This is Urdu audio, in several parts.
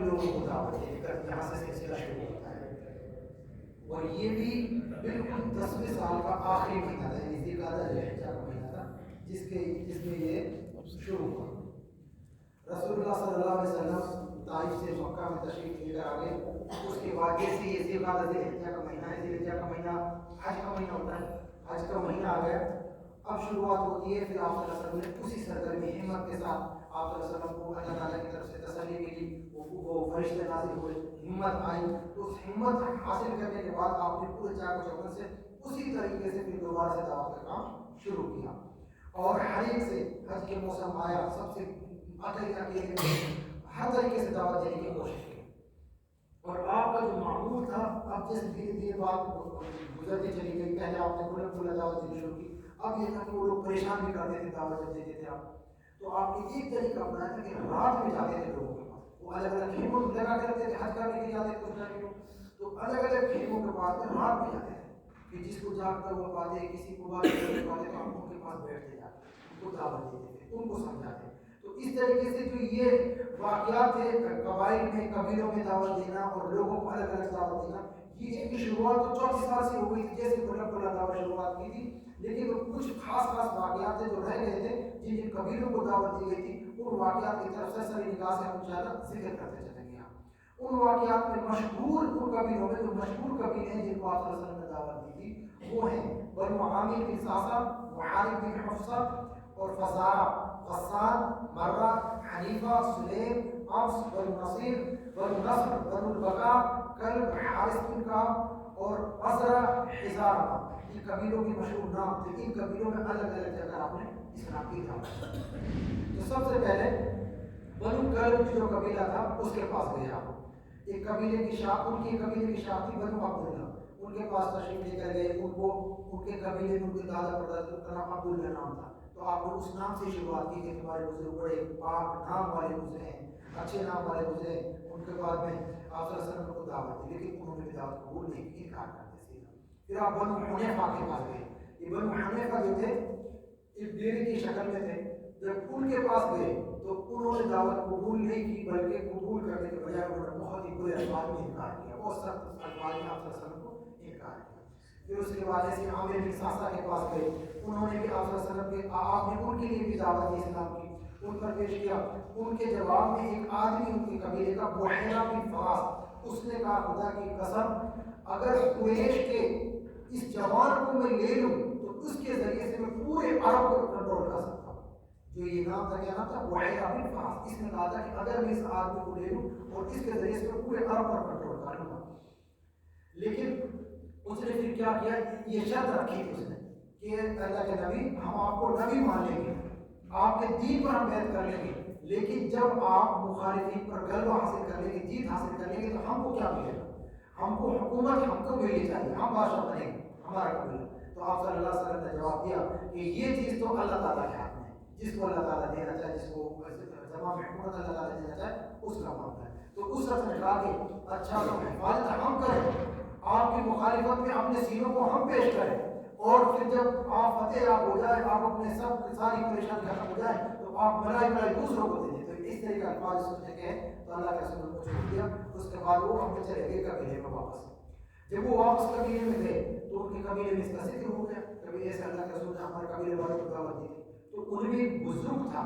بھی لوگوں کو دعوت دے کر یہاں سے سلسلہ شروع ہوتا ہے. اور یہ بھی بالکل 10ویں سال کا آخری مہینہ تھا، یعنی ذی القعدہ کا مہینہ تھا جس میں یہ شروع ہوا. رسول اللہ صلی اللہ علیہ وسلم طائف سے مکہ میں تشریف لے کر آ گئے. اس کے بعد جیسے یہ ذی القعدہ کا مہینہ ہے، ذی الحجہ کا مہینہ حج کا مہینہ ہوتا ہے، حج کا مہینہ آ گیا. اب شروعات ہوتی ہے. پھر آپ صلی اللہ علیہ وسلم نے اسی سرگرمی ہمت کے ساتھ آپ صلی اللہ علیہ وسلم کو اللہ تعالیٰ کی طرف سے تسلی ملی، وہ فرشتے نازل ہوئے، ہمت آئی. تو اس ہمت حاصل کرنے کے بعد آپ نے پورے 454 سے اسی طریقے سے پھر دوبارہ سے دعوت کا کام شروع کیا. اور ہر ایک سے حج کے موسم آیا، سب سے ہر طریقے سے دعوت دینے کی کوشش کی. اور آپ کا جو معمول تھا، اب جیسے دھیرے دھیرے بات گزرتی چلی گئی. پہلے آپ نے کھلا دعوت دینی شروع کی. اب یہ تھا کہ وہ لوگ پریشان بھی کرتے تھے دعوت جب دیتے تھے آپ. تو آپ نے ایک طریقہ اپنایا تھا کہ رات میں جاتے تھے لوگوں کے پاس. وہ الگ الگ خیموں لگا کرتے تھے، حج کرنے کے جاتے کچھ نہ کچھ، تو الگ الگ خیموں کے پاس میں رات میں جاتے تھے کہ جس کو جاگ کر وہ پاتے، کسی کو بات کرنے پاتے، تو آپ ان کے پاس بیٹھتے جاتے، ان کو دعوت دیتے تھے، ان کو سمجھاتے. تو اس طریقے سے جو یہ واقعات تھے قبائل میں، قبیلوں میں دعوت دینا اور لوگوں کو الگ الگ دعوت دینا، یہ ان کی شروعات تو 34 سال سے ہو گئی تھی جیسے کھلا دعوت شروعات کی تھی. لیکن کچھ خاص واقعات تھے جو رہ گئے تھے، جن قبیلوں کو دعوت دی گئی تھی. ان واقعات کی طرف سے سری نگاہ سے ہم انشاءاللہ ذکر کرتے چلیں گے. ان واقعات میں مشہور، ان قبیلوں میں جو مشہور قبیلے ہیں جن کو آپ صلی اللہ علیہ وسلم نے دعوت دی تھی، وہ ہیں بنو عامر بن ساسا، محارب بن حفصہ اور فزارہ، غسان، مرہ، حنیفہ، سلیم، عمس، بنو نصیر، بنو نصر، بنو البقاء، کلب، حارث بن کعب اور عزرہ، حزارہ. ان قبیلوں کے مشہور نام تھے. ان قبیلوں میں الگ الگ جگہ آپ نے اسلام کی دعوت. تو سب سے پہلے بنو کلب جو قبیلہ تھا اس کے پاس گئے آپ. ایک قبیلے کی شاخ، ان کی قبیلے کی شاخ تھی بنو عبداللہ. ان کے پاس تشریف لے کر گئے. ان کے قبیلے میں ان کے دادا پردادا کا نام عبداللہ نام تھا. تو آپ نے اس نام سے شروعات کی کہ ہمارے بزرگ بڑے پاک نام والے گزرے ہیں، اچھے نام والے گزرے ہیں. ان کے بعد میں آپ صلی اللہ علیہ وسلم کو دعوت دی، لیکن انہوں نے بھی دعوت قبول نہیں کی، انکار کرتے تھے. پھر آپ بنو حنیفہ کے پاس گئے. یہ بنو حنیفہ جو تھے ایک ڈیرے کی شکل میں تھے. جب ان کے پاس گئے تو انہوں نے دعوت قبول نہیں کی، بلکہ قبول کرنے کے بجائے انہوں نے بہت ہی برے الفاظ میں انکار کیا، بہت سخت الفاظ میں آپ صلی اللہ علیہ وسلم کو انکار کیا. پھر اس کے بعد ایسے عامر بن ساسا کے پاس گئے. انہوں نے بھی آپ صلی اللہ علیہ وسلم کے، آپ نے ان کے لیے بھی دعوت دی اسلام کی، ان پر پیش کیا. ان کے جواب میں ایک آدمی ان کے قبیلے کا بحیرہ بن فراس، اس نے کہا خدا کی قسم اگر قریش کے اس جوان کو میں لے لوں تو اس کے ذریعے سے میں پورے عرب کو کنٹرول کر سکتا ہوں. جو یہ نام تھا، کیا نام تھا؟ بحیرہ بن فراس. اس نے کہا تھا کہ اگر میں اس آدمی کو لے لوں اور اس کے ذریعے سے میں پورے عرب پر کنٹرول کر لوں گا. لیکن اس نے پھر کیا کیا، یہ شرط رکھی تھی اس نے کہ اللہ کے نبی، ہم آپ کو نبی مان لیں گے، آپ کے دین پر ہم بیعت کر لیں گے، لیکن جب آپ مخالفین پر غلبہ حاصل کر لیں گے، جیت حاصل کر لیں گے، تو ہم کو کیا ملے گا؟ ہم کو حکومت ہم کو ملنی چاہیے، ہم بادشاہ بنیں گے، ہمارا قبیلہ. تو آپ صلی اللہ علیہ وسلم نے جواب دیا کہ یہ چیز تو اللہ تعالیٰ کے ہاتھ میں ہے، جس کو اللہ تعالیٰ دینا چاہے، جس کو زمان حکومت اللہ تعالیٰ دینا چاہے اس کا معاملہ ہے. تو اس شخص نے کہا کہ اچھا تو حفاظت ہم کریں، آپ کی مخالفت میں اپنے سینوں کو ہم پیش کریں، اور پھر جب آپ فتح آپ ہو جائے، آپ اپنے سب ساری پریشانی ختم ہو جائے تو آپ بلائی دوسروں کو دیں. تو اس طرح کا الفاظ سننے کے ہیں تو اللہ کے رسول کو چھوڑ دیا. اس کے بعد وہ اپنے چلے گئے قبیلے میں واپس. جب وہ واپس قبیلے میں گئے تو ان کے قبیلے میں اس کا ذکر ہو گیا. قبیلے سے اللہ کے رسول نے ہمارے قبیلے والوں کو دعوت دی تھی. تو ان میں ایک بزرگ تھا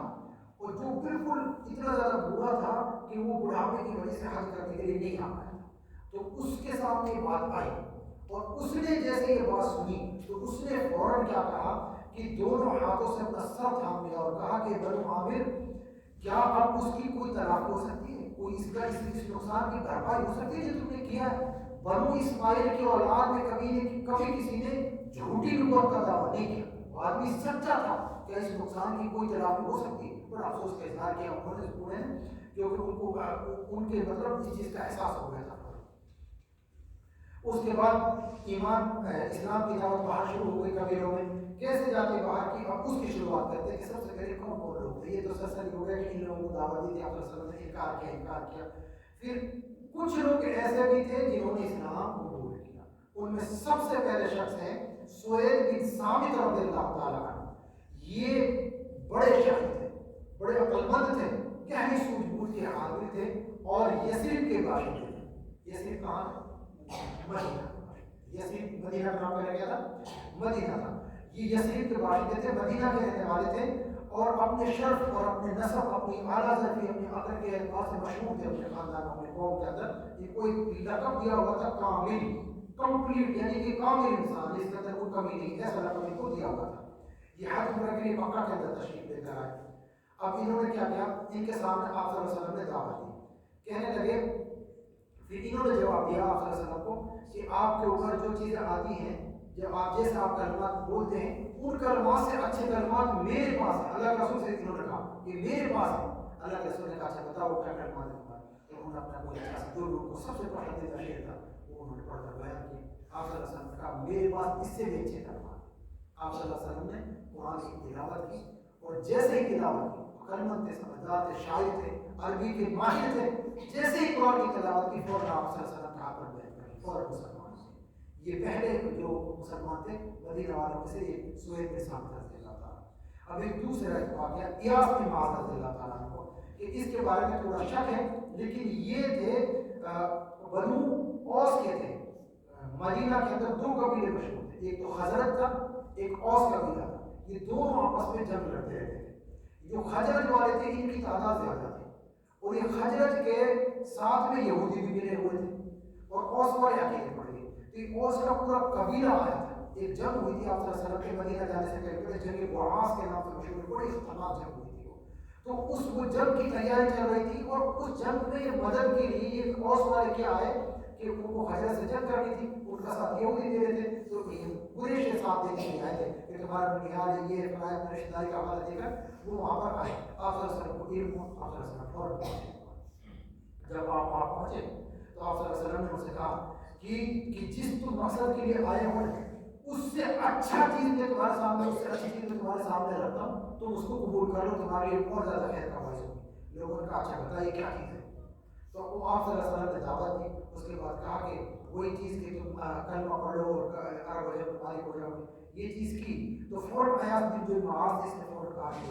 اور جو بالکل اتنا زیادہ برا تھا کہ وہ بڑھاپے کی وجہ سے حج کرنے کے لیے نہیں آ پایا. تو اس کے سامنے یہ بات آئی اور اس نے جیسے یہ بات سنی تو اس نے فوراً کیا کہا کہ دونوں ہاتھوں سے اپنا سر تھام لیا اور کہا کہ بنو عامر، کیا اب اس کی کوئی تلافی ہو سکتی ہے؟ کوئی اس کا اس نقصان کی بھرپائی ہو سکتی ہے جو تم نے کیا ہے؟ بنو اسماعیل کی اولاد میں کبھی کسی نے جھوٹی نبوت کا دعویٰ نہیں کیا. وہ آدمی سچا تھا. کیا اس نقصان کی کوئی تلافی ہو سکتی ہے؟ بڑا افسوس کا اظہار کیا انہوں نے، کیونکہ ان کو ان کے مطلب اس چیز کا احساس ہو گیا تھا. اس کے بعد ایمان اسلام کی دعوت باہر شروع ہو گئی قبیلوں میں. کیسے جاتے باہر کی، اب اس کی شروعات کرتے ہیں کہ سب سے پہلے کون لوگ تھے. یہ تو سرسری ہو گیا کہ ان لوگوں کو دعوت دی تھی، آپ صلی اللہ علیہ وسلم نے انکار کیا. پھر کچھ لوگ ایسے بھی تھے جنہوں نے اسلام قبول کیا. ان میں سب سے پہلے شخص ہیں سہیل بن ثابت رضی اللہ تعالیٰ عنہ. یہ بڑے شخص تھے، بڑے عقل مند تھے، گہری سوجھ بوجھ کے عامل تھے. اور یثرب کے باشندے تھے۔ یثرب کہاں ہے؟ مدینہ۔ یثرب مدینہ کا نام کیا تھا؟ مدینہ تھا۔ یہ یثرب کے باشندے تھے، مدینہ کے رہنے والے تھے، اور اپنے شرف اور اپنے نسب، اپنی اعلیٰ ذاتی، اپنی عقل کے اعتبار سے مشہور تھے اپنے خاندان، اپنے قوم کے اندر۔ یہ کوئی لقب دیا ہوا تھا کامل، کمپلیٹ، یعنی کہ کامل انسان جس کے اندر کوئی کمی نہیں، ایسا لقب ان کو دیا ہوا تھا۔ یہ حج عمرہ کے لیے مکہ کے اندر تشریف لے کر آئے۔ اب انہوں نے کیا کیا؟ ان کے سامنے آپ صلی اللہ علیہ وسلم نے دعوت دی، کہنے لگے، پھر انہوں نے جواب دیا آپ صلی اللہ علیہ وسلم کو کہ آپ کے اوپر جو چیزیں آتی ہیں، جب آپ جیسے آپ کلمات بولتے ہیں، ان کلمات سے اچھے کلمات میرے پاس ہیں۔ اللہ کے رسول سے انہوں نے کہا کہ میرے پاس ہے۔ اللہ کے رسول نے کہا اچھا بتاؤ کیا کلمات ہیں تمہارے؟ تو انہوں نے اپنا کوئی اچھا سا جو لوگوں کو سب سے پسندیدہ شعر تھا وہ انہوں نے پڑھ کر بیان کیا۔ آپ صلی اللہ علیہ وسلم نے کہا میرے پاس اس سے بھی اچھے کلمات۔ آپ صلی اللہ علیہ وسلم نے قرآن کی تلاوت کی، اور جیسے ہی تلاوت کی، کلمات تھے، سمجھدار تھے، شاعر تھے، عربی کے ماہر تھے، جیسے ہی قرآن کی تلاوت کی فوراً آپ صلی اللہ علیہ وسلم کا ہاتھ پر بیٹھ گئے، فوراً مسلمان۔ یہ پہلے جو مسلمان تھے مدینہ والوں میں سے ایک سہیل بن سعد رضی اللہ تعالیٰ۔ اب ایک دوسرا واقعہ ایاس بن معاذ رضی اللہ تعالیٰ عنہ کو، کہ اس کے بارے میں تھوڑا شک ہے، لیکن یہ تھے بنو اوس کے تھے۔ مدینہ کے اندر دو قبیلے مشہور تھے، ایک تو خزرج تھا، ایک اوس قبیلہ تھا۔ یہ دونوں آپس میں جنگ لڑتے رہتے تھے۔ جو خزرج والے تھے ان کی تعداد زیادہ تھی، اور یہ خزرج کے ساتھ میں یہودی بھی ملے ہوئے تھے، اور اوس والے اکیلے پڑ گئے۔ تو اوس کا پورا قبیلہ آیا تھا۔ ایک جنگ ہوئی تھی آپ صلی اللہ علیہ وسلم کے مدینہ جانے سے پہلے، جنگ بعاث کے نام سے مشہور ہے، بڑی خطرناک جنگ ہوئی تھی وہ۔ تو اس وہ جنگ کی تیاری چل رہی تھی، اور اس جنگ میں مدد کے لیے یہ اوس والے کیا آئے کہ ان کو خزرج سے جنگ کرنی تھی، ان کا ساتھ یہودی دے رہے تھے، تو قریش کے ساتھ دینے کے لیے آئے تھے کہ تمہارا بنیاد یہ فلائے رشتہ داری کا حوالہ دے کر وہ وہاں پر آئے۔ آپ صلی اللہ علیہ وسلم کو علم ہوا، آپ صلی اللہ علیہ وسلم فوراً پہنچے۔ جب آپ وہاں پہنچے تو آپ صلی اللہ علیہ وسلم نے ان سے کہا کہ جس تم مقصد کے لیے آئے ہو اس سے اچھا چیز میں تمہارے سامنے، اس سے اچھی چیز میں تمہارے سامنے رکھتا ہوں، تم اس کو قبول کر لو، تمہارے لیے اور زیادہ خیر کا باعث ہوگی۔ لوگوں نے کہا اچھا بتائیے کیا چیز ہے؟ تو وہ آپ صلی اللہ علیہ وسلم نے دعوت دی۔ اس کے بعد کہا کہ وہی چیز کہ تم کلمہ پڑھ لو اور عرب ہو جاؤ، مالک ہو جاؤ، یہ چیز کی تو فوراً ایاس بن جو معاذ، اس نے فوراً کہا کہ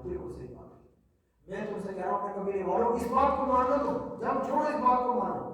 بالکل صحیح بات ہے، میں تم سے کہہ رہا ہوں اپنے قبیلے والوں اس بات کو مان لو، تم جب چھوڑو اس بات کو مانو۔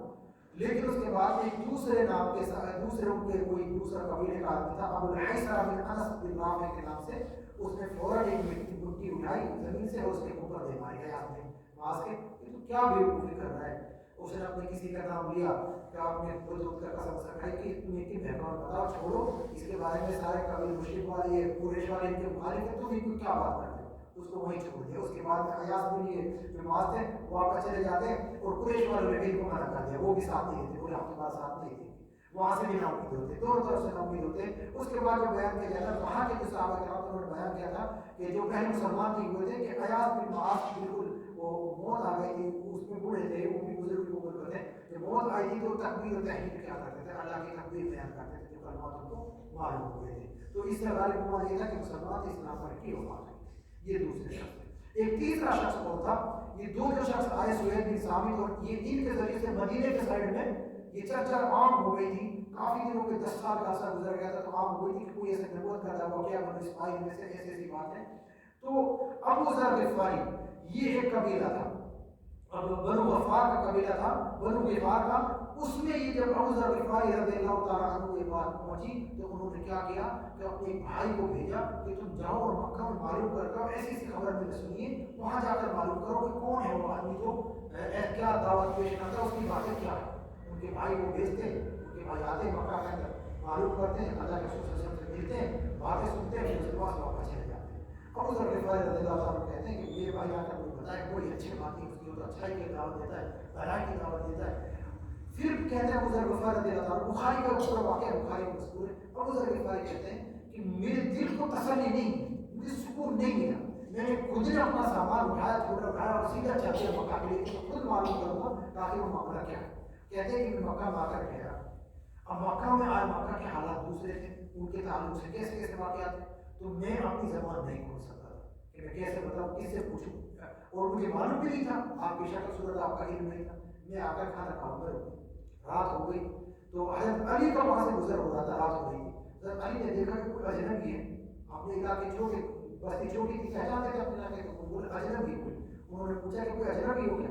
لیکن اس کے بعد ایک دوسرے نام کے ساتھ، دوسرے ان کے کوئی دوسرا قبیلے کا آدمی تھا، ابو الحیثہ بن انس بن رافع کے نام سے، اس نے فوراً ایک مٹی اٹھائی زمین سے اور اس کے اوپر دے ماری ایاس بن معاذ کے کہ تو کیا بیوقوفی کر رہا ہے۔ اس نے اپنے کسی کا نام لیا کہ آپ نے خود کا قسم سکھائی کہ تم ایک مہمان بتاؤ، چھوڑو اس کے بارے میں سارے قبیل مشرک والے، قریش والے ان کے مخالف ہیں، تم ان کو کیا بات کرتے ہو؟ اس کو وہیں چھوڑ دیا۔ اس کے بعد ایاس بن یہ معاذ تھے وہ واپس چلے جاتے، اور قریش والوں نے بھی ان کو منع کر دیا، وہ بھی ساتھ نہیں دیتے، بولے ہم تمہارا ساتھ نہیں دیں گے۔ وہاں سے بھی نا امید ہوتے، دونوں طرف سے نا امید ہوتے۔ اس کے بعد جو بیان کیا جاتا ہے وہاں کے جو صحابہ کرام انہوں نے بیان کیا تھا کہ جو پہلے مسلمان نہیں ہوئے تھے کہ ایاس بن معاذ بالکل وہ موت آ گئی تھی، اس میں بوڑھے تھے، وہ بھی بزرگ کی عمر میں تھے، جب موت آئی تھی تو تکبیر و تحلیل کیا کرتے تھے، اللہ کی تکبیر بیان کرتے تھے، جو کلمات ان کو معلوم ہوئے تھے۔ تو اس سے غالب ہوا یہ تھا کہ مسلمان اسلام پر کی وفات ہوئی۔ یہ دوسرے شخص تھے۔ ایک تیسرا شخص اور تھا، یہ دو جو شخص آئے سہیل بن ثابت، اور یہ ان کے ذریعے سے مدینے کے سائڈ میں یہ چرچا عام ہو گئی تھی، کافی دنوں کے 10 سال کا عرصہ گزر گیا تھا تو عام ہو گئی تھی کہ کوئی ایسے نبوت کا دعویٰ کیا بنو اسماعیل میں سے ایسی ایسی بات ہے۔ تو ابو ذر غفاری یہ ایک قبیلہ تھا، اب بنو غفار کا قبیلہ تھا، بنو غفار کا، اس میں یہ جب ابو ذر غفاری رضی اللہ تعالیٰ عنہ یہ بات پہنچی تو انہوں نے کیا کیا کہ اپنے ایک بھائی کو بھیجا کہ تم جاؤ اور مکہ میں معلوم کر کرو، ایسی ایسی خبر میں نے سنی ہے، وہاں جا کر معلوم کرو کہ کون ہے وہ آدمی جو کیا دعوت پیش کرتا ہے، اس کی باتیں کیا ہے۔ ان کے بھائی کو بھیجتے، ان کے بھائی آتے مکہ کے اندر معلوم کرتے ہیں، اللہ کے رسول صلی اللہ علیہ وسلم سے ملتے ہیں، باتیں سنتے ہیں، پھر اس کے بعد واپس چلے جاتے ہیں۔ ابو ذر غفاری رضی اللہ تعالیٰ کہتے ہیں کہ یہ بھائی آ کر مجھے بتایا کوئی اچھی بات نہیں، اس کی تو اچھائی کی دعوت دیتا ہے، بھلائی کی دعوت دیتا ہے۔ پھر کہتے ہیں ابو ذر غفاری رضی اللہ تعالیٰ، بخاری کا پورا واقعہ بخاری میں مذکور ہے، ابو ذر غفاری کہتے ہیں کہ میرے دل کو تسلی نہیں، مجھے سکون نہیں ملا، میں نے خود نے اپنا سامان اٹھایا، چھوٹا اٹھایا اور سیدھا چل دیا مکہ کے لیے، خود معلوم کروں گا تاکہ وہ معاملہ کیا ہے۔ کہتے ہیں کہ میں مکہ میں آ کر ٹھہرا، اب مکہ میں آئے، مکہ کے حالات دوسرے تھے، ان کے تعلق سے کیسے کیسے واقعات تھے، تو میں اپنی زبان نہیں کھول سکتا تھا کہ میں کیسے بتاؤں، کس سے پوچھوں، اور مجھے معلوم بھی نہیں تھا، آپ کی شکل صورت آپ کا علم نہیں تھا۔ میں آ کر کھانا کھاؤں گا، رات ہو گئی تو حضرت علی کا وہاں سے گزر ہو رہا تھا، رات ہو گئی تھی، حضرت علی نے دیکھا کہ کوئی اجنبی ہے، اپنے علاقے چھوٹے بستی چھوٹی تھی، پہچانتے تھے اپنے علاقے کو، بولے اجنبی کوئی، انہوں نے پوچھا کہ کوئی اجنبی ہو کیا،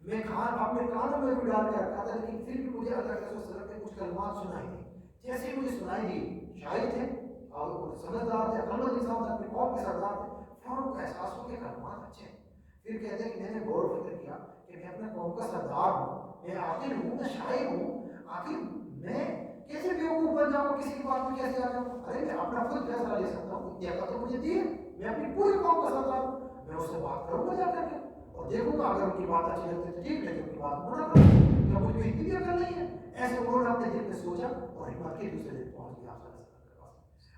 میں اپنے کانوں میں بھی ڈال کے رکھا تھا، لیکن پھر بھی مجھے اللہ کے رسول صلی اللہ علیہ وسلم نے کچھ کلمات سنائی دی، جیسے ہی مجھے سنائی دی، شاہد تھے اور سمجھدار تھے، عقلمند انسان تھے، اپنی قوم کے سردار تھے، فوراً کو احساس ہو کہ کلمات اچھے ہیں۔ پھر کہتے ہیں کہ میں نے غور و فکر کیا کہ میں اپنے قوم کا سردار ہوں، میں عاقل ہوں، میں شاعر ہوں، آخر میں کیسے بیوقوف بن جاؤں، کسی کی بات میں کیسے آ جاؤں؟ ارے میں اپنا خود فیصلہ لے سکتا ہوں، اتنی عقل تو مجھے دی ہے، میں اپنی پوری قوم کا سردار ہوں، میں اس سے بات کروں گا جا کر کے اور دیکھوں گا، اگر ان کی بات اچھی لگتی ہے تو ٹھیک، لیکن ان کی بات منع کروں گا، کیا مجھ میں اتنی بھی عقل نہیں ہے؟ ایسے انہوں نے اپنے دل میں سوچا اور ہمت کے دوسرے دن پہنچ گیا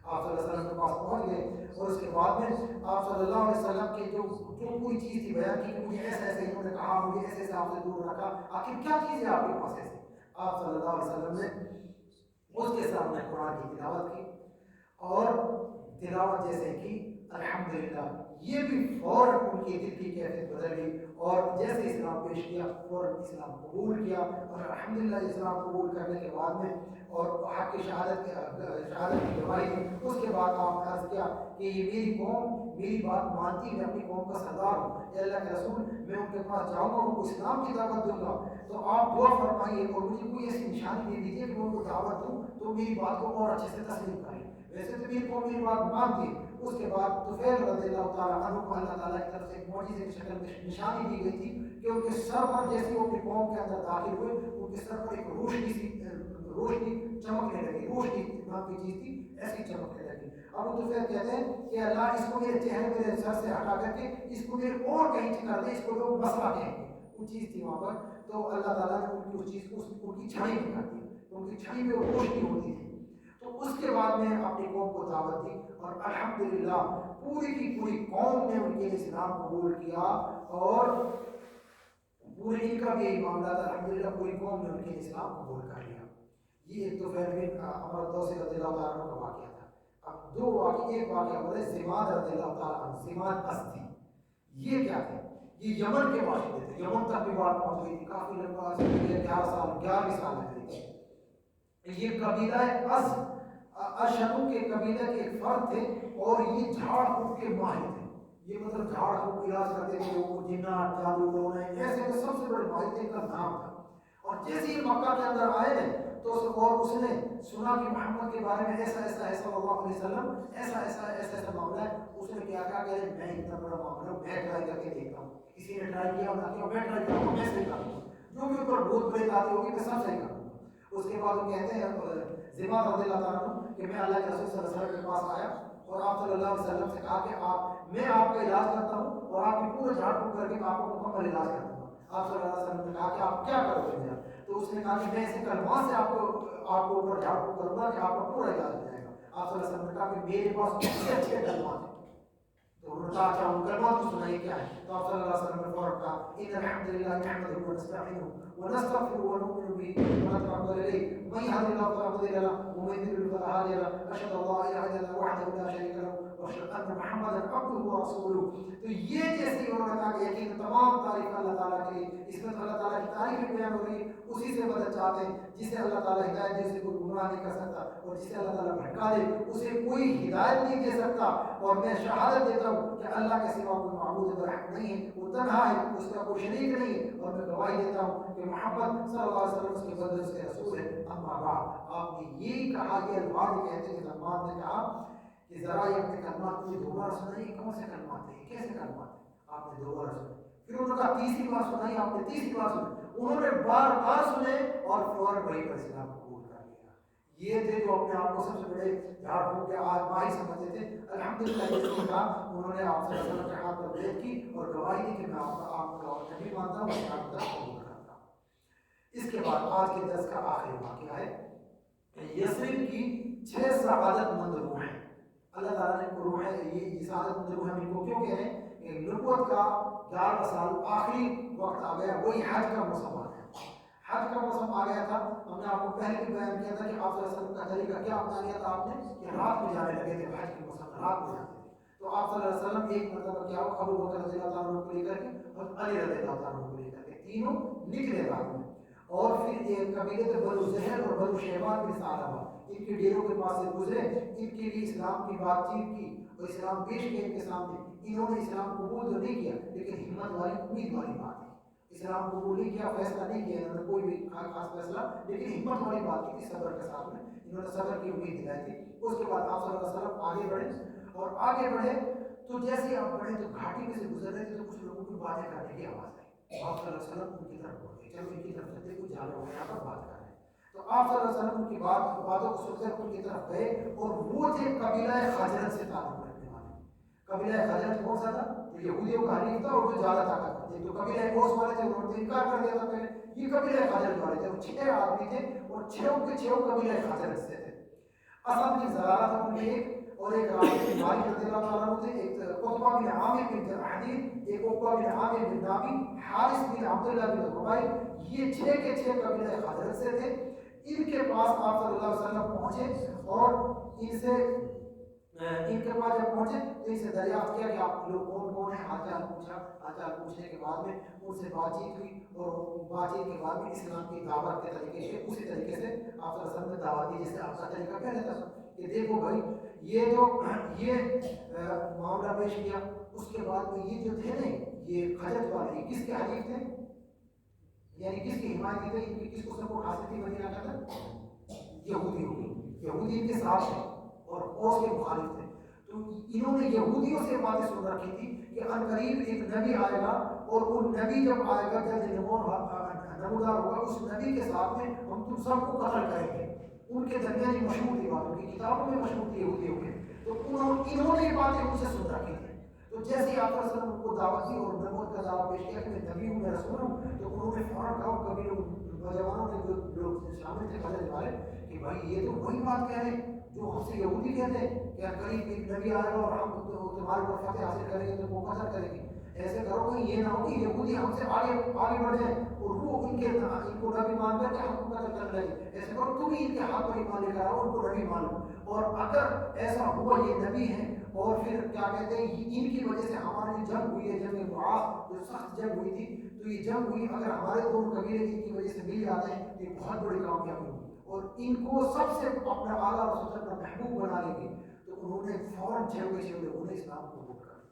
آپ صلی اللہ علیہ وسلم کے پاس پہنچ گئے، اور اس کے بعد میں آپ صلی اللہ علیہ وسلم کی جو پوری چیز تھی بیان کی کہ مجھے ایسے ایسے انہوں نے کہا، مجھے ایسے ایسے آپ سے دور رکھا، آخر کیا چیز ہے آپ کے پاس ایسے؟ آپ صلی اللہ علیہ وسلم نے اس کے سامنے قرآن کی تلاوت کی، اور تلاوت جیسے کی الحمدللہ، یہ بھی فوراً ان کی دل کی کیفیت بدل گئی، اور جیسے اسلام پیش کیا فوراً اسلام قبول کیا، اور الحمدللہ اسلام قبول کرنے کے بعد میں اور حق کی شہادت کی گواہی دی، اس کے بعد آپ عرض کیا کہ یہ میری قوم میری بات مانتی ہے، میں اپنی قوم کا سردار ہوں، اے اللہ کے رسول میں ان کے پاس جاؤں گا، ان کو اسلام کی دعوت دوں گا، تو آپ دعا فرمائیے اور مجھے کوئی ایسی نشانی دے دیجیے کہ میں ان کو دعوت دوں تو میری بات کو اور اچھے سے تسلیم کریں۔ ویسے تو میری قوم میری بات مانتی ہے۔ اس کے بعد طفیل رضی اللہ تعالیٰ عنہ کو اللہ تعالیٰ کی طرف سے ایک معجزے کی شکل میں نشانی دی گئی تھی کہ ان کے سر پر جیسے وہ اپنی قوم کے اندر داخل ہوئے، ان کے سر پر ایک روشنی چمکنے لگی، روشنی نام کی چیز تھی، ایسی چمکنے لگی۔ ابو طفیل کہتے ہیں کہ اللہ اس کو میرے چہرے میرے سر سے ہٹا کر کے اس کو میرے اور کہیں کر دے، اس کو لوگ مسئلہ کہیں گے، وہ چیز تھی وہاں پر، تو اللہ تعالیٰ نے ان کی اس چیز کو ان کی چھڑی میں کر دی، ان کی چھڑی میں روشنی ہوتی تھی۔ تو اس کے بعد میں اپنی قوم کو دعوت دی، اور الحمدللہ پوری کی پوری قوم نے ان کے اسلام قبول کیا، اور پوری ان کا بھی یہی معاملہ تھا، الحمدللہ پوری قوم نے ان کے اسلام قبول کر لیا۔ یہ ایک تو فیروین عمر دوسی رضی اللہ تعالیٰ عنہ کا واقعہ تھا۔ اب دو واقعہ، ایک واقعہ ہو رہا ہے زماد رضی اللہ تعالیٰ عنہ، زماد اسدی، یہ کیا تھے؟ یہ یمن کے باشندے تھے، یمن تک بھی بات پہنچ گئی تھی، کافی لمبا عرصہ، 11 سال لگ گئی تھی۔ یہ قبیلہ اشنو کے قبیلے کے ایک فرد تھے، اور یہ جھاڑ پھوک کے ماہر تھے، یہ مطلب جھاڑ پھوک علاج کرتے تھے، وہ جنات جادو ٹونے ایسے تو سب سے بڑے ماہر تھے، ان کا نام تھا۔ اور جیسے ہی مکہ کے اندر آئے نے تو اور اس نے سنا کہ محمد کے بارے میں ایسا ایسا ہے صلی اللہ علیہ وسلم، ایسا معاملہ ہے، اس نے کیا کہا کہ میں اتنا بڑا معاملہ میں ٹرائی کر کے دیکھتا ہوں، کسی نے ٹرائی کیا نہ کیا، میں ٹرائی کروں گا، میں صحیح کروں گا، جو بھی اوپر بہت بڑی بات ہوگی میں سب صحیح کروں گا۔ اس کے بعد وہ کہتے ہیں زماد رضی اللہ تعالیٰ عنہ کہ میں اللہ کے رسول صلی اللہ علیہ وسلم کے پاس آیا، اور آپ صلی اللہ علیہ وسلم سے کہا کہ میں آپ کا علاج کرتا ہوں، اور آپ کی پورے جھاڑ پھوک کر کے آپ کو مکمل علاج کر دوں گا۔ آپ صلی اللہ علیہ وسلم نے کہا کہ آپ کیا کرو گے میرا؟ تو اس نے کہا کہ میں ایسے کلمات سے آپ کو اوپر جھاڑ پھوک کروں گا کہ آپ کا پورا علاج ہو جائے گا۔ آپ صلی اللہ علیہ وسلم نے کہا کہ میرے پاس اچھے اچھے کلمات ہیں، تو انہوں نے کہا اچھا ان کلمات کو سنائیے کیا ہے؟ تو آپ صلی اللہ علیہ وسلم نے فوراً کہا ان الحمد للہ نحمده ونستعینه ونستغفره ونؤمن به ونتوکل علیہ من يهد الله فلا مضل له ومن يضلل فلا هادي له اشهد ان لا اله الا الله وحده لا شريك له واشهد ان محمدا عبده ورسوله۔ تو یہ جیسے انہوں نے کہا کہ یقین تمام تعریف اللہ تعالیٰ کے لیے، اس میں اللہ تعالیٰ کی تعریف بیان ہو رہی ہے، اسی سے مدد چاہتے ہیں جسے اللہ تعالیٰ ہدایت دے، اسے کوئی گمراہ نہیں کر سکتا، اور جسے اللہ تعالیٰ بھٹکا دے اسے کوئی ہدایت نہیں دے سکتا۔ اور میں شہادت دیتا ہوں کہ اللہ کے سوا کوئی معبود برحق نہیں ہے، وہ تنہا ہے، اس کا کوئی شریک نہیں ہے، اور میں گواہی دیتا ہوں کہ محمد صلی اللہ علیہ وسلم اس کے بدلے اس کے رسول ہے۔ اما بعد، آپ نے یہی کہا، یہ الفاظ کہتے ہیں، زمان نے کہا کہ ذرا یہ اپنے کلمات مجھے دوبارہ سنائیے، کون سے کلمات ہیں، کیسے کلمات ہیں؟ آپ نے دوبارہ سنے، پھر انہوں نے کہا تیسری بار سنائی، آپ نے تیسری بار سنے، انہوں نے بار بار سنے اور فوراً وہی پر اسلام قبول کر لیا۔ یہ تھے جو اپنے آپ کو سب سے بڑے جھاڑ پھوک کے آزمائی سمجھتے تھے۔ الحمدللہ جس نے کہا انہوں نے آپ صلی اللہ علیہ وسلم کے ہاتھ پر بیعت کی اور گواہی دی کہ میں آپ کا نبی مانتا ہوں، میں آپ کا قبول کرتا ہوں۔ اس کے بعد آج کے درس کا آخری واقعہ ہے کہ یثرب کی 6 سعادت مند روحیں، اللہ تعالیٰ نے روح ہے، یہ سعادت مند روح ہم ان کو کیوں کہہ رہے ہیں کہ نبوت کا 11 سال آخری وقت آ گیا، وہی حج کا موسم آ گیا، حج کا موسم آ گیا تھا۔ ہم نے آپ کو پہلے بھی بیان کیا تھا کہ آپ صلی اللہ علیہ وسلم کا طریقہ کیا اپنا لیا تھا آپ نے کہ رات میں جانے لگے تھے، حج کے موسم رات میں جاتے تھے۔ تو آپ صلی اللہ علیہ وسلم ایک مرتبہ کیا ہوا، ابو بکر رضی اللہ عنہ کو لے کر کے اور علی رضی اللہ عنہ کو لے کر کے تینوں نکلے رات میں، اور پھر ایک قبیلے تھے بنو زہر اور بنو شیبان بن ثعلبہ، ان کے ڈیروں کے پاس سے گزرے، ان کے لیے اسلام کی بات چیت کی اور اسلام پیش کیا ان کے سامنے۔ انہوں نے اسلام قبول تو نہیں کیا، لیکن ہمت والی امید والی بات ہے، اسلام قبول نہیں کیا، فیصلہ نہیں کیا انہوں نے کوئی بھی خاص فیصلہ، لیکن ہمت والی بات کی تھی صبر کے ساتھ میں، انہوں نے صبر کی امید دلائی تھی۔ اس کے بعد آپ صلی اللہ علیہ وسلم آگے بڑھے، اور آگے بڑھے تو جیسے ہی آپ بڑھے تو گھاٹی میں سے گزر رہے تھے تو کچھ لوگوں کی باتیں کرنے کی آواز آئی، آپ صلی اللہ علیہ وسلم ان کی طرف بڑھ گئے، چلو ان کی طرف چلتے، کچھ جانور ہو یہاں پر بات کر رہے ہیں، تو آپ صلی اللہ علیہ وسلم ان کی باتوں کو سن کر ان کی طرف گئے، اور وہ تھے قبیلہ خزرج سے تعلق رکھنے والے۔ قبیلہ خزرج کون سا تھا؟ جو یہودیوں کا حریف تھا اور جو زیادہ طاقت تھے، جو قبیلہ اوس والے تھے انہوں نے انکار کر دیا تھا پہلے، یہ قبیلہ خزرج والے تھے، اور 6 آدمی تھے اور 6 کے 6 قبیلہ خزرج سے تھے۔ اسد بن زرارہ تھا ان کے ایک، اور ایک رافع بن مالک رضی اللہ تعالیٰ عنہ تھے، ایک قطبہ بن عامر بن حدید، ایک عقبہ بن عامر بن نابی، حارث بن عبداللہ بن ربائی، یہ 6 کے 6 قبیلہ خزرج سے تھے۔ ان کے پاس آپ صلی اللہ علیہ وسلم پہنچے، اور ان کے پاس جب پہنچے تو ان سے دریافت کیا کہ آپ لوگ کون کون ہیں، حال چال پوچھا، حال چال پوچھنے کے بعد میں ان سے بات چیت ہوئی، اور بات چیت کے بعد میں اسلام کی دعوت کے طریقے سے اسی طریقے سے آپ صلی اللہ علیہ وسلم نے دعوت دی جیسے آپ کا طریقہ پہلے تھا کہ دیکھو بھائی یہ معاملہ پیش کیا۔ اس کے بعد میں یہ جو تھے نا یہ خزرج والے کس کے حریف تھے، یعنی کس کی حمایتی تھے، ان کی کس کو سپورٹ حاصل تھی مدینہ کے اندر؟ یہودی ہوگی، یہودی ان کے ساتھ تھے اور اوس کے مخالف تھے، تو انہوں نے یہودیوں سے باتیں سن رکھی تھی کہ عنقریب ایک نبی آئے گا، اور وہ نبی جب آئے گا جلد نمودار ہوگا، اس نبی کے ساتھ میں ہم تم سب کو قتل کریں گے۔ ان کے درمیان یہ مشہور تھی بات، ان کی کتابوں میں مشہور تھی یہودیوں کے، تو انہوں نے یہ باتیں ان سے سن رکھی تھی۔ تو جیسے ہی آپ نے ان کو دعوت دی اور نبوت کا دعویٰ پیش کیا کہ میں نبی ہوں، میں رسول ہوں، تو انہوں نے فوراً کہا، کبھی نوجوانوں نے جو لوگ شامل تھے خزرج والے، کہ بھائی یہ تو وہی بات کہہ رہے ہیں جو ہم سے یہودی کہتے ہیں کہ قریب ایک نبی آئے گا اور ہم تمہارے پر فتح حاصل کریں گے، تم کو قتل کریں گے۔ ایسے کرو کہ یہ نہ ہو کہ یہودی ہم سے آگے بڑھ جائیں اور وہ ان کو نبی مان کر کے ہم کو قتل کر لیں، ایسے کرو تم ہی ان کے ہاتھ پر ایمان لے کر آؤ، ان کو نبی مان لو، اور اگر ایسا ہوا یہ نبی ہیں اور پھر کیا کہتے ہیں ان کی وجہ سے ہماری جنگ ہوئی ہے، جنگ بعاث جو سخت جنگ ہوئی تھی، تو یہ جنگ ہوئی اگر ہمارے دونوں قبیلے ان کی وجہ سے مل جاتے ہیں تو یہ بہت بڑی کامیابی ہوگی اور ان کو سب سے اپنا اعلیٰ اور سب سے اپنا محبوب بنا لیں گے۔ تو انہوں نے فوراً 6 کے 6 لوگوں نے اسلام قبول کر لیا،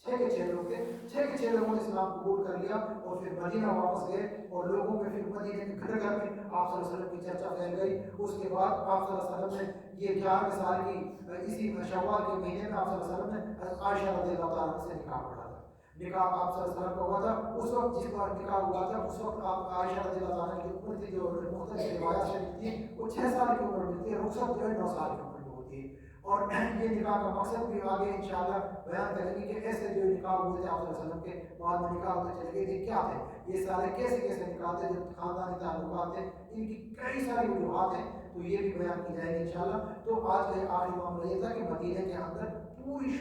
6 کے 6 لوگ تھے، 6 کے 6 لوگوں نے اسلام قبول کر لیا، اور پھر مدینہ واپس گئے، اور لوگوں میں پھر مدینہ کے گھر گھر میں آپ صلی اللہ علیہ وسلم کی چرچا پھیل گئی۔ اس کے بعد آپ صلی اللہ علیہ وسلم نے یہ 11 سال کی اسی شوال کے مہینے میں آپ صلی اللہ علیہ وسلم نے عائشہ رضی اللہ تعالیٰ عنہ سے نکاح پڑھا تھا۔ نکاح آپ صلی اللہ علیہ وسلم کا ہوا تھا اس وقت، جس بار نکاح ہوا تھا اس وقت آپ عائشہ رضی اللہ تعالیٰ کی جو عمر تھی، جو مختلف روایات سے ملتی ہے، وہ 6 سال کی عمر ملتی ہے، رخصت جو ہے 9 سال کی عمر میں ہوتی ہے۔ اور یہ نکاح کا مقصد بھی آگے انشاءاللہ بیان کریں گے کہ ایسے جو نکاح ہوئے تھے آپ صلی اللہ علیہ وسلم کے بعد میں نکاح ہوتے چلے گئے تھے، کیا تھے یہ سارے کیسے کیسے نکاح تھے، جو خاندانی تعلقات ہیں، ان کی کئی ساری وجوہات ہیں، تو یہ بھی بیان کی جائے گی انشاءاللہ۔ تو آج کا آخری معاملہ یہ تھا کہ مدینہ کے اندر پوری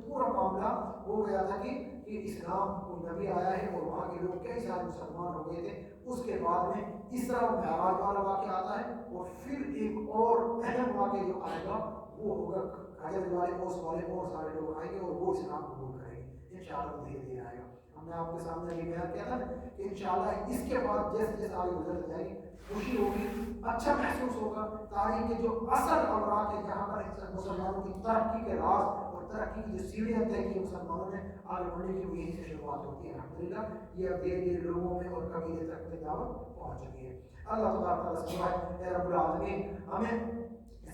پورا معاملہ ہو گیا تھا کہ اسلام کو نبی آیا ہے اور وہاں کے لوگ کئی سارے مسلمان ہو گئے تھے۔ اس کے بعد میں اسراء و معراج والا واقعہ آتا ہے، اور پھر ایک اور اہم واقعہ جو آئے گا وہ ہوگا خزرج والے، اوس والے اور سارے لوگ آئیں گے اور وہ اسلام قبول کریں گے انشاءاللہ، دھیرے دھیرے آئے گا۔ ہم نے آپ کے سامنے یہ بیان کیا تھا کہ انشاءاللہ اس کے بعد جیسے جیسے آگے گزرتے جائیں گے خوشی ہوگی، اچھا محسوس ہوگا۔ تاریخ کے جو اصل اوراق ہے جہاں پر مسلمانوں کی ترقی کے راز اور ترقی کی جو سیڑھیاں طے کی مسلمانوں نے آگے بڑھنے کی، وہ یہیں سے شروعات ہوتی ہے الحمدللہ۔ یہ اب دھیرے دھیرے لوگوں میں اور قبیلے تک میں دعوت پہنچ چکی ہے۔ اللہ تبارک تعالیٰ سے دعا ہے اے رب العالمین ہمیں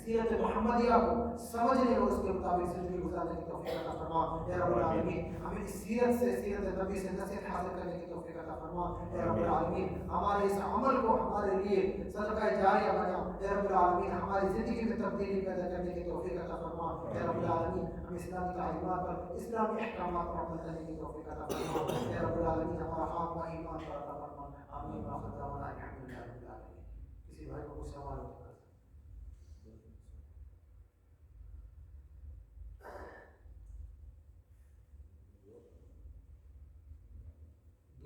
سیرت محمدیہ کو سمجھنے اور اس کے مطابق زندگی گزارنے کی توفیق عطا فرما اے رب العالمین۔ ہمیں اس سیرت سے، سیرت نبی سے نصیحت حاصل کرنے کی توفیق عطا فرما اے رب العالمین۔ ہمارے اس عمل کو ہمارے لیے صدقہ جاریہ بنا اے رب العالمین، ہماری زندگی میں تبدیلی پیدا کرنے کی توفیق عطا فرما اے رب العالمین۔ ہمیں اسلامی تعلیمات پر، اسلامی احکامات پر عمل کرنے کی توفیق عطا فرما اے رب العالمین۔ ہمارا خاتمہ ایمان پر عطا فرما آمین وآخر دعوانا الحمدللہ رب العالمین۔ کسی بھائی کو کچھ سوال ہو؟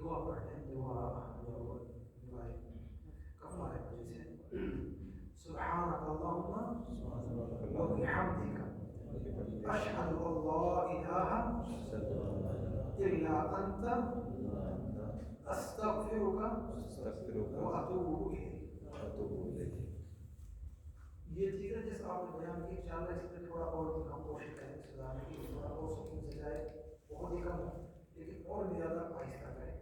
دعا پڑھتے ہیں، دعا کفارہ مجلس ہے۔ سبحانک اللہم وبحمدک اشہد ان لا الہ الا انت استغفرک واتوب الیک۔ یہ چیزیں جیسے آپ نے بیان کی انشاءاللہ اس میں تھوڑا اور بھی ہم کوشش کریں گے سدھارنے کی، تھوڑا اور سکون سے جائے، بہت ہی کم لیکن اور بھی زیادہ آہستہ کریں۔